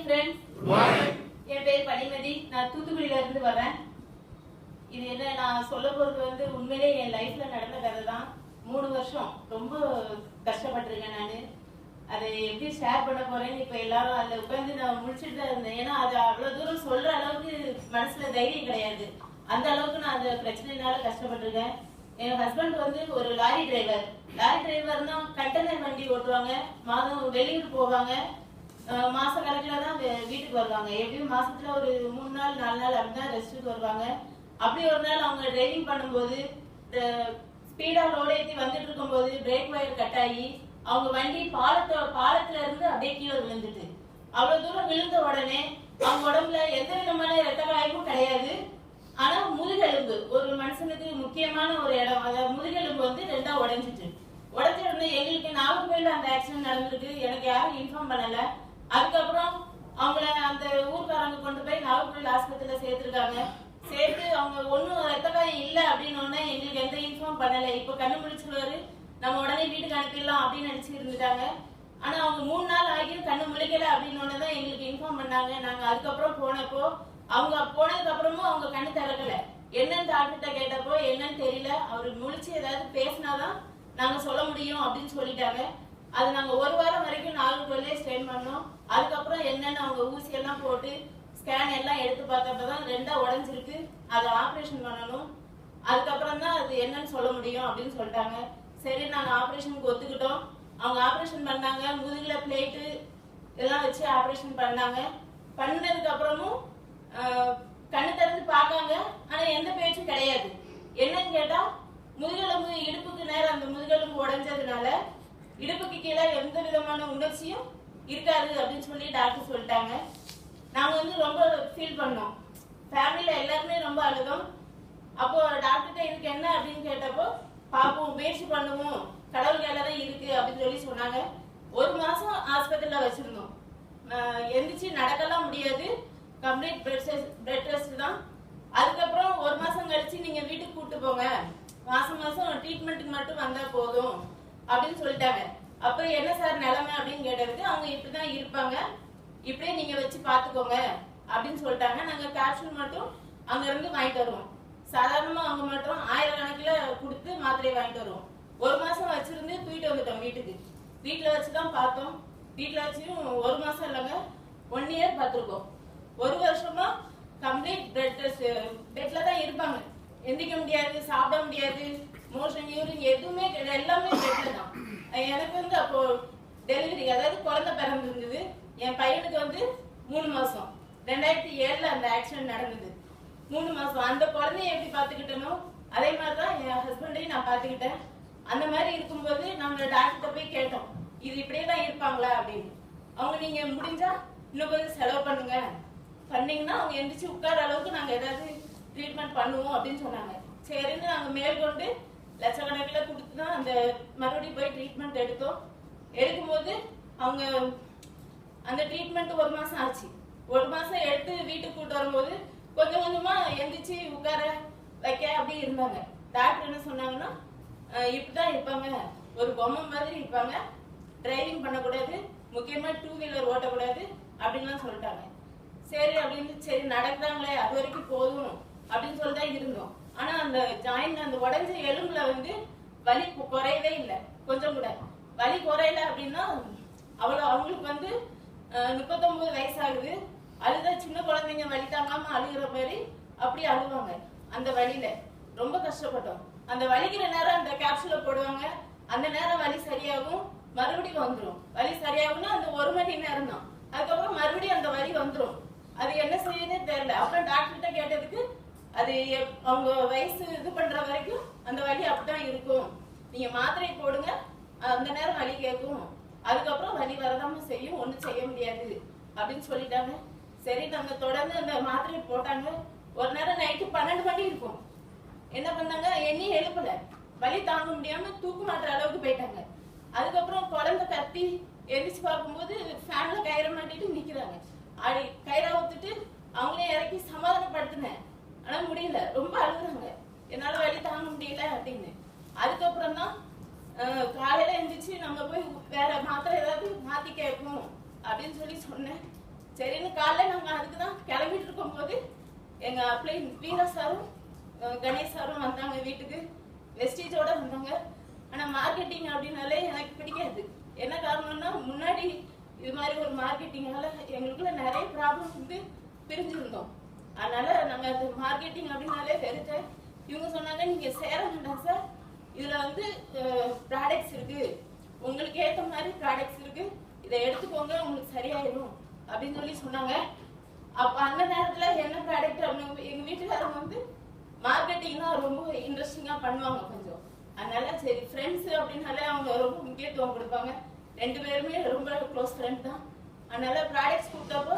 Friends, good morning. என் பேர் பனிமதி. நான் தூத்துக்குடியில இருந்து வரேன். இது என்ன நான் சொல்ல போறது வந்து உண்மையிலே என் லைஃப்ல நடந்த கதை தான். 3 வருஷம் ரொம்ப கஷ்டப்பட்டிருக்கேன் நான். அதை எப்படி ஷேர் பண்ண போறேன்னு இப்ப எல்லாரும் அதில் உட்காந்து நான் முடிச்சுட்டு தான் இருந்தேன். ஏன்னா அது அவ்வளவு தூரம் சொல்ற அளவுக்கு மனசுல தைரியம் கிடையாது. அந்த அளவுக்கு நான் அந்த பிரச்சனைனால கஷ்டப்பட்டிருக்கேன். என் ஹஸ்பண்ட் வந்து ஒரு லாரி டிரைவர். லாரி டிரைவர்னா கண்டெய்னர் வண்டி ஓட்டுவாங்க. மாதம் வெளியூர் போவாங்க. மாச கணக்கில் தான் வீட்டுக்கு வருவாங்க. எப்படியும் மாசத்துல ஒரு 3 நாள் 4 நாள் அப்படிதான் ரெஸ்ட்டுக்கு வருவாங்க. அப்படி ஒரு நாள் அவங்க டிரைவிங் பண்ணும்போது ஸ்பீடா லோடு ஏற்றி வந்துட்டு இருக்கும்போது பிரேக் வயர் கட் ஆகி அவங்க வண்டி பாலத்துல இருந்து அப்படியே கீழே விழுந்துட்டு, அவ்வளவு தூரம் விழுந்த உடனே அவங்க உடம்புல எந்த விதமான ரத்த காயமும் கிடையாது. ஆனா முதுகெலும்பு ஒரு மனுஷனுக்கு முக்கியமான ஒரு இடம், அதாவது முதுகெலும்பு வந்து 2ஆ உடைஞ்சிட்டு. உடஞ்ச உடனே எங்களுக்கு நாகர்கோயில அந்த ஆக்சிடென்ட் நடந்திருக்கு. எனக்கு யாரும் இன்ஃபார்ம் பண்ணல. அதுக்கப்புறம் அவங்கள அந்த ஊர்க்காரங்க கொண்டு போய் நாகர்கோயில் ஆஸ்பத்திரியில சேர்த்திருக்காங்க. சேர்த்து அவங்க ஒன்னும் ரத்த காயம் இல்லை அப்படின்னு ஒன்னே எங்களுக்கு எந்த இன்ஃபார்ம் பண்ணல. இப்ப கண்ணு முழிச்சுருவாரு, நம்ம உடனே வீட்டுக்கு அனுப்பிடலாம் அப்படின்னு நினைச்சு இருந்துட்டாங்க. ஆனா அவங்க 3 நாள் ஆகியும் கண்ணு முழிக்கல அப்படின்னு ஒன்னதான் எங்களுக்கு இன்ஃபார்ம் பண்ணாங்க. நாங்க அதுக்கப்புறம் போனப்போ அவங்க போனதுக்கு அப்புறமும் அவங்க கண்ணு திறக்கல. என்னன்னு டாக்டர்கிட்ட கேட்டப்போ என்னன்னு தெரியல, அவரு முழிச்சு ஏதாவது பேசினாதான் நாங்க சொல்ல முடியும் அப்படின்னு சொல்லிட்டாங்க. அது நாங்க 1 வாரம் வரைக்கும் நாகர்கோயிலே ஸ்டே பண்ணோம். அதுக்கப்புறம் என்னன்னு அவங்க ஊசி எல்லாம் போட்டு ஸ்கேன் எல்லாம் எடுத்து பார்த்தப்பதான் 2ஆ உடைஞ்சிருக்கு, அதை ஆப்ரேஷன் பண்ணணும். அதுக்கப்புறம் தான் அது என்னன்னு சொல்ல முடியும் அப்படின்னு சொல்லிட்டாங்க. சரி, நாங்க ஆப்ரேஷனுக்கு ஒத்துக்கிட்டோம். அவங்க ஆப்ரேஷன் பண்ணாங்க. முதுகுல பிளேட்டு எல்லாம் வச்சு ஆப்ரேஷன் பண்ணாங்க. பண்ணதுக்கு அப்புறமும் கண்ணு திறந்து பார்க்காங்க. ஆனா எந்த பேச்சும் கிடையாது. என்னன்னு கேட்டா முதுகெலும்பு இடுப்புக்கு நேரம் அந்த முதுகெலும்பு உடைஞ்சதுனால இடுப்புக்கு கீழே எந்த விதமான உணர்ச்சியும் இருக்காது அப்படின்னு சொல்லி டாக்டர் சொல்லிட்டாங்க. நாங்க வந்து ரொம்ப ஃபீல் பண்ணோம். ஃபேமிலியில எல்லாருமே ரொம்ப அழுதோம். அப்போ டாக்டர்கிட்ட இதுக்கு என்ன அப்படின்னு கேட்டப்போ பாப்போம், முயற்சி பண்ணுவோம், கடவுள் கையில தான் இருக்கு அப்படின்னு சொல்லி சொன்னாங்க. 1 மாசம் ஆஸ்பத்திரியில வச்சிருந்தோம். எந்திரிச்சு நடக்கலாம் முடியாது. கம்ப்ளீட் பெட் ரெஸ்ட் தான். அதுக்கப்புறம் 1 மாசம் கழிச்சு நீங்க வீட்டுக்கு கூட்டு போங்க, மாசம் மாசம் ட்ரீட்மெண்ட்டுக்கு மட்டும் வந்தா போதும் அப்படின்னு சொல்லிட்டாங்க. அப்புறம் என்ன சார் நிலைமை அப்படின்னு கேட்டதுக்கு அவங்க இப்படிதான் இருப்பாங்க, இப்படியே நீங்க வச்சு பாத்துக்கோங்க அப்படின்னு சொல்லிட்டாங்க. நாங்க கேப்சூல் மட்டும் அங்க இருந்து வாங்கிட்டு வருவோம். சாதாரணமா அவங்க மட்டும் 1000 கணக்குல கொடுத்து மாத்திரை வாங்கிட்டு வருவோம். 1 மாசம் வச்சிருந்து தூக்கிட்டு வந்துட்டோம் வீட்டுக்கு. வீட்டுல வச்சுதான் பார்த்தோம். வீட்டுல வச்சும் 1 மாசம் இல்லைங்க, 1 இயர் பார்த்துருக்கோம். 1 வருஷமா கம்ப்ளீட் பெட்ல தான் இருப்பாங்க. எந்திக்க முடியாது, சாப்பிட முடியாது, மோஷன் யூரின் எதுவுமே எல்லாமே பெட்ல தான். எனக்கு வந்து அப்போ டெலிவரி, அதாவது குழந்தை பிறந்திருந்தது. என் பையனுக்கு வந்து 3 மாசம். 2007ல அந்த ஆக்சிடென்ட் நடந்தது. 3 மாசம் அந்த குழந்தைய எப்படி பாத்துக்கிட்டனோ அதே மாதிரிதான் என் ஹஸ்பண்டையும் நான் பாத்துக்கிட்டேன். அந்த மாதிரி இருக்கும்போது நம்ம டாக்டர்கிட்ட போய் கேட்டோம், இது இப்படியே தான் இருப்பாங்களா அப்படின்னு. அவங்க நீங்க முடிஞ்சா இன்னும் கொஞ்சம் செலவு பண்ணுங்க, பண்ணீங்கன்னா அவங்க எந்திரிச்சு உட்கார அளவுக்கு நாங்க ஏதாவது ட்ரீட்மெண்ட் பண்ணுவோம் அப்படின்னு சொன்னாங்க. சரின்னு நாங்க மேற்கொண்டு லட்சக்கணக்கில் கொடுத்துதான் அந்த மறுபடியும் போய் ட்ரீட்மெண்ட் எடுத்தோம். எடுக்கும்போது அவங்க அந்த ட்ரீட்மெண்ட் 1 மாசம் ஆச்சு. 1 மாசம் எடுத்து வீட்டுக்கு கூட்டு வரும்போது கொஞ்சம் கொஞ்சமா எந்திரிச்சு உட்கார வைக்க அப்படி இருந்தாங்க. டாக்டர் என்ன சொன்னாங்கன்னா, இப்படிதான் இருப்பாங்க, ஒரு பொம்மை மாதிரி இருப்பாங்க, டிரைவிங் பண்ணக்கூடாது, முக்கியமா 2 வீலர் ஓட்டக்கூடாது அப்படின்லாம் சொல்லிட்டாங்க. சரி அப்படின்னு சரி நடக்கிறாங்களே அது வரைக்கும் போதும் அப்படின்னு சொல்லிதான் இருந்தோம். ஆனா அந்த ஜாயிண்ட் அந்த உடஞ்ச எலும்புல வந்து வலி குறையவே இல்லை, கொஞ்சம் கூட வலி குறையல. அப்படின்னா அவங்களுக்கு வந்து 39 வயசு ஆகுது. அதுதான் சின்ன குழந்தைங்க வலி தாங்காம அழுகிற மாதிரி அப்படி அழுவாங்க. அந்த வலியில ரொம்ப கஷ்டப்பட்டோம். அந்த வலிக்கிற நேரம் அந்த கேப்சூல போடுவாங்க. அந்த நேரம் வலி சரியாகும், மறுபடியும் வந்துடும். வலி சரியாகும்னா அந்த 1 மணி நேரம் தான். அதுக்கப்புறம் மறுபடியும் அந்த வலி வந்துடும். அது என்ன செய்யுதுன்னே தெரியல. அப்புறம் டாக்டர்கிட்ட கேட்டதுக்கு அது அவங்க வயசு இது பண்ற வரைக்கும் அந்த வலி அப்படிதான் இருக்கும், நீங்க மாத்திரை போடுங்க, அந்த நேரம் வலி கேட்கும், அதுக்கப்புறம் வலி வரதாம செய்யும், ஒண்ணும் செய்ய முடியாது அப்படின்னு சொல்லிட்டாங்க. சரி, நாங்க தொடர்ந்து அந்த மாத்திரை போட்டாங்க. ஒரு நேரம் நைட்டு 12 மணி இருக்கும். என்ன பண்ணாங்க, எண்ணி எழுப்பல, வலி தாங்க முடியாம தூக்கு மாட்டுற அளவுக்கு போயிட்டாங்க. அதுக்கப்புறம் குழந்தை கத்தி எந்திரிச்சு பார்க்கும்போது ஃபேன்ல கயிறை மாட்டிட்டு நிக்கிறாங்க. கயிறை ஊத்துட்டு அவங்களே இறக்கி சமாதானப்படுத்தினேன். ஆனா முடியல, ரொம்ப அழுகுறாங்க, என்னால வலி தாங்க முடியல அப்படின்னு. அதுக்கப்புறம் தான் காலையில எந்திரிச்சு நம்ம போய் வேற மாத்திரை ஏதாவது மாத்தி கேட்போம் அப்படின்னு சொல்லி சொன்னேன். சரின்னு காலைல நாங்க அதுக்கு தான் கிளம்பிட்டு இருக்கும் போது எங்க அப்ளை வீரா சாரும் கணேஷ் சாரும் வந்தாங்க வீட்டுக்கு, வெஸ்டேஜோட வந்தாங்க. ஆனா மார்க்கெட்டிங் அப்படின்னாலே எனக்கு பிடிக்காது. என்ன காரணம்னா முன்னாடி இது மாதிரி ஒரு மார்க்கெட்டிங்கால எங்களுக்குள்ள நிறைய ப்ராப்ளம் வந்து பிரிஞ்சிருந்தோம். அதனால நாங்க அந்த மார்க்கெட்டிங் அப்படின்னாலே வெறுத்தேன். இவங்க சொன்னாங்க நீங்க சேர வேண்டாம் சார், இதுல வந்து ப்ராடக்ட்ஸ் இருக்கு, உங்களுக்கு ஏற்ற மாதிரி ப்ராடக்ட்ஸ் இருக்கு, இதை எடுத்துக்கோங்க உங்களுக்கு சரியாயிடும் அப்படின்னு சொல்லி சொன்னாங்க. அப்ப அந்த நேரத்துல என்ன ப்ராடக்ட் அப்படின்னு எங்க வீட்டுக்காரங்க வந்து மார்க்கெட்டிங்னா ரொம்ப இன்ட்ரெஸ்டிங்கா பண்ணுவாங்க கொஞ்சம். அதனால சரி ஃப்ரெண்ட்ஸ் அப்படின்னாலே அவங்க ரொம்ப முக்கியத்துவம் கொடுப்பாங்க. 2 பேருமே ரொம்ப க்ளோஸ் ஃப்ரெண்ட் தான். அதனால ப்ராடக்ட்ஸ் கொடுத்தப்போ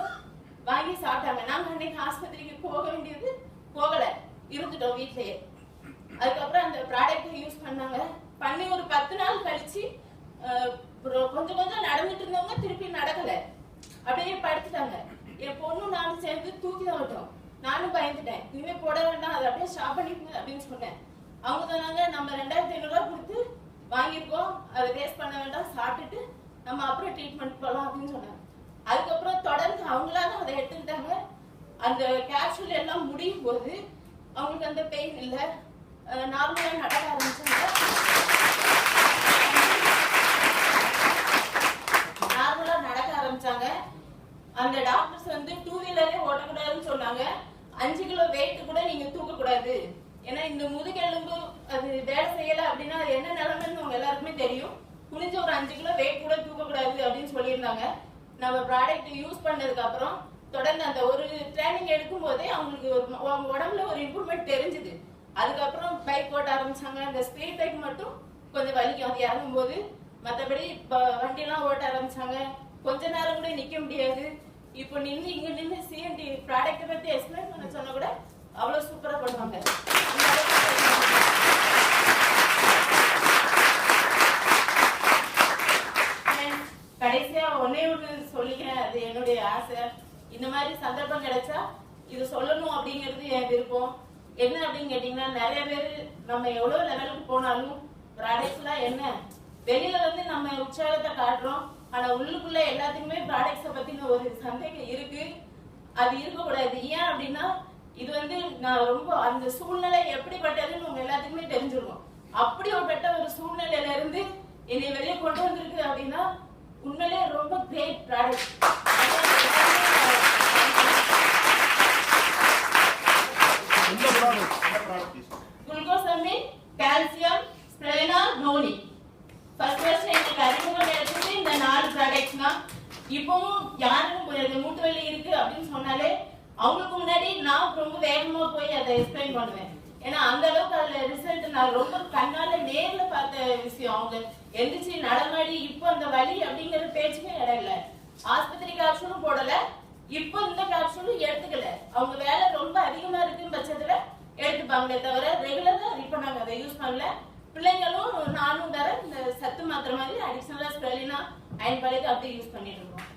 வாங்கி சாப்பிட்டாங்க. நாங்க அன்னைக்கு ஆஸ்பத்திரிக்கு போக வேண்டியது போகல, இருந்துட்டோம் வீட்லயே. அதுக்கப்புறம் அந்த ப்ராடக்ட் யூஸ் பண்ணாங்க. பண்ணி ஒரு 10 நாள் கழிச்சு கொஞ்சம் கொஞ்சம் நடந்துட்டு இருந்தவங்க திருப்பி நடக்கல, அப்படியே படுத்துட்டாங்க. என் பொண்ணு நானும் சேர்ந்து தூக்கி தான் விட்டோம். நானும் பயந்துட்டேன், இனிமே போட வேண்டாம், அதை அப்படியே ஸ்டாப் பண்ணிக்கோங்க அப்படின்னு சொன்னேன். அவங்க சொன்னாங்க நம்ம 2500 ரூபா கொடுத்து வாங்கியிருக்கோம், அதை வேஸ்ட் பண்ண வேண்டாம், சாப்பிட்டுட்டு நம்ம அப்புறம் ட்ரீட்மெண்ட் போகலாம் அப்படின்னு சொன்னாங்க. அதுக்கப்புறம் தொடர்ந்து அவங்களால அதை எடுத்துக்கிட்டாங்க. அந்த கேப்சூல் எல்லாம் முடியும் போது அவங்களுக்கு அந்த பெயின் இல்லை, நார்மலா நடக்க ஆரம்பிச்சாங்க. நார்மலா நடக்க ஆரம்பிச்சாங்க. அந்த டாக்டர்ஸ் வந்து 2 வீலரே ஓட்டக்கூடாதுன்னு சொன்னாங்க. 5 கிலோ வெயிட் கூட நீங்க தூக்க கூடாது, ஏன்னா இந்த முதுகெலும்பு அது வேலை செய்யல அப்படின்னா அது என்ன நிலைமைன்னு உங்க எல்லாருக்குமே தெரியும். குனிஞ்ச ஒரு 5 கிலோ வெயிட் கூட தூக்க கூடாது அப்படின்னு சொல்லியிருந்தாங்க. நம்ம ப்ராடக்ட் யூஸ் பண்ணதுக்கு அப்புறம் தொடர்ந்து அந்த ஒரு ட்ரைனிங் எடுக்கும் போதே அவங்களுக்கு அவங்க உடம்புல ஒரு இம்ப்ரூவ்மெண்ட் தெரிஞ்சுது. அதுக்கப்புறம் பைக் ஓட்ட ஆரம்பிச்சாங்க. அந்த ஸ்பீட் பைக் மட்டும் கொஞ்சம் வலிக்கும் அது இறங்கும் போது, மற்றபடி வண்டியெல்லாம் ஓட்ட ஆரம்பிச்சாங்க. கொஞ்ச நேரம் கூட நிக்க முடியாது. இப்போ இங்க நின்று சிஎன்டி ப்ராடக்ட் பத்தி எக்ஸ்பிளைன் பண்ண சொன்னா கூட அவ்வளவு சூப்பரா பண்ணுவாங்க. கடைசியா ஒன்னே ஒண்ணு சொல்லிக்கிறேன், அது என்னுடைய ஆசை. இந்த மாதிரி சந்தர்ப்பம் கிடைச்சா இது சொல்லணும் அப்படிங்கிறது என் விருப்பம். என்ன அப்படின்னு கேட்டீங்கன்னா, நிறைய பேர் நம்ம எவ்வளவு லெவலுக்கு போனாலும் ப்ராடக்ட்ஸ்லாம் என்ன வெளியில வந்து நம்ம உற்சாகத்தை காட்டுறோம், ஆனா உள்ளுக்குள்ள எல்லாத்துக்குமே ப்ராடக்ட்ஸை பத்தின ஒரு சந்தேகம் இருக்கு. அது இருக்கக்கூடாது. ஏன் அப்படின்னா இது வந்து நான் ரொம்ப அந்த சூழ்நிலை எப்படிப்பட்டதுன்னு உங்க எல்லாத்துக்குமே தெரிஞ்சிருக்கும். அப்படி ஒரு சூழ்நிலையில இருந்து என்னை வெளியே கொண்டு வந்திருக்கு அப்படின்னா உண்மையிலே ரொம்ப great product. Glucosamine, calcium, spirulina, noni. First எனக்கு அறிமுகம் கிடைச்சது இந்த 4 ப்ராடக்ட்ஸ் தான். இப்பவும் யாருக்கும் மூட்டு வலி இருக்கு அப்படின்னு சொன்னாலே அவங்களுக்கு முன்னாடி நான் ரொம்ப வேகமா போய் அதை எக்ஸ்பிளைன் பண்ணுவேன். ஏன்னா அந்த அளவுக்கு அதுல ரிசல்ட் நான் ரொம்ப கண்ணால நேர்ல பார்த்த விஷயம். அவங்க எந்திரிச்சு நடமாடி இப்போ அந்த வலி அப்படிங்கிற பேச்சுமே இடம் இல்லை. ஆஸ்பத்திரி கேப்சூலும் போடல, இப்போ இந்த கேப்சூலும் எடுத்துக்கல. அவங்க வேலை ரொம்ப அதிகமா இருக்குன்னு பட்சத்துல எடுத்துப்பாங்களே தவிர ரெகுலரா இப்போ நாங்க அதை யூஸ் பண்ணல. பிள்ளைங்களும் நானும் வேற இந்த சத்து மாத்திரை மாதிரி அடிஷனலா ஸ்பெலினா அயன் பழைய அப்படியே யூஸ் பண்ணிட்டு இருக்கோம்.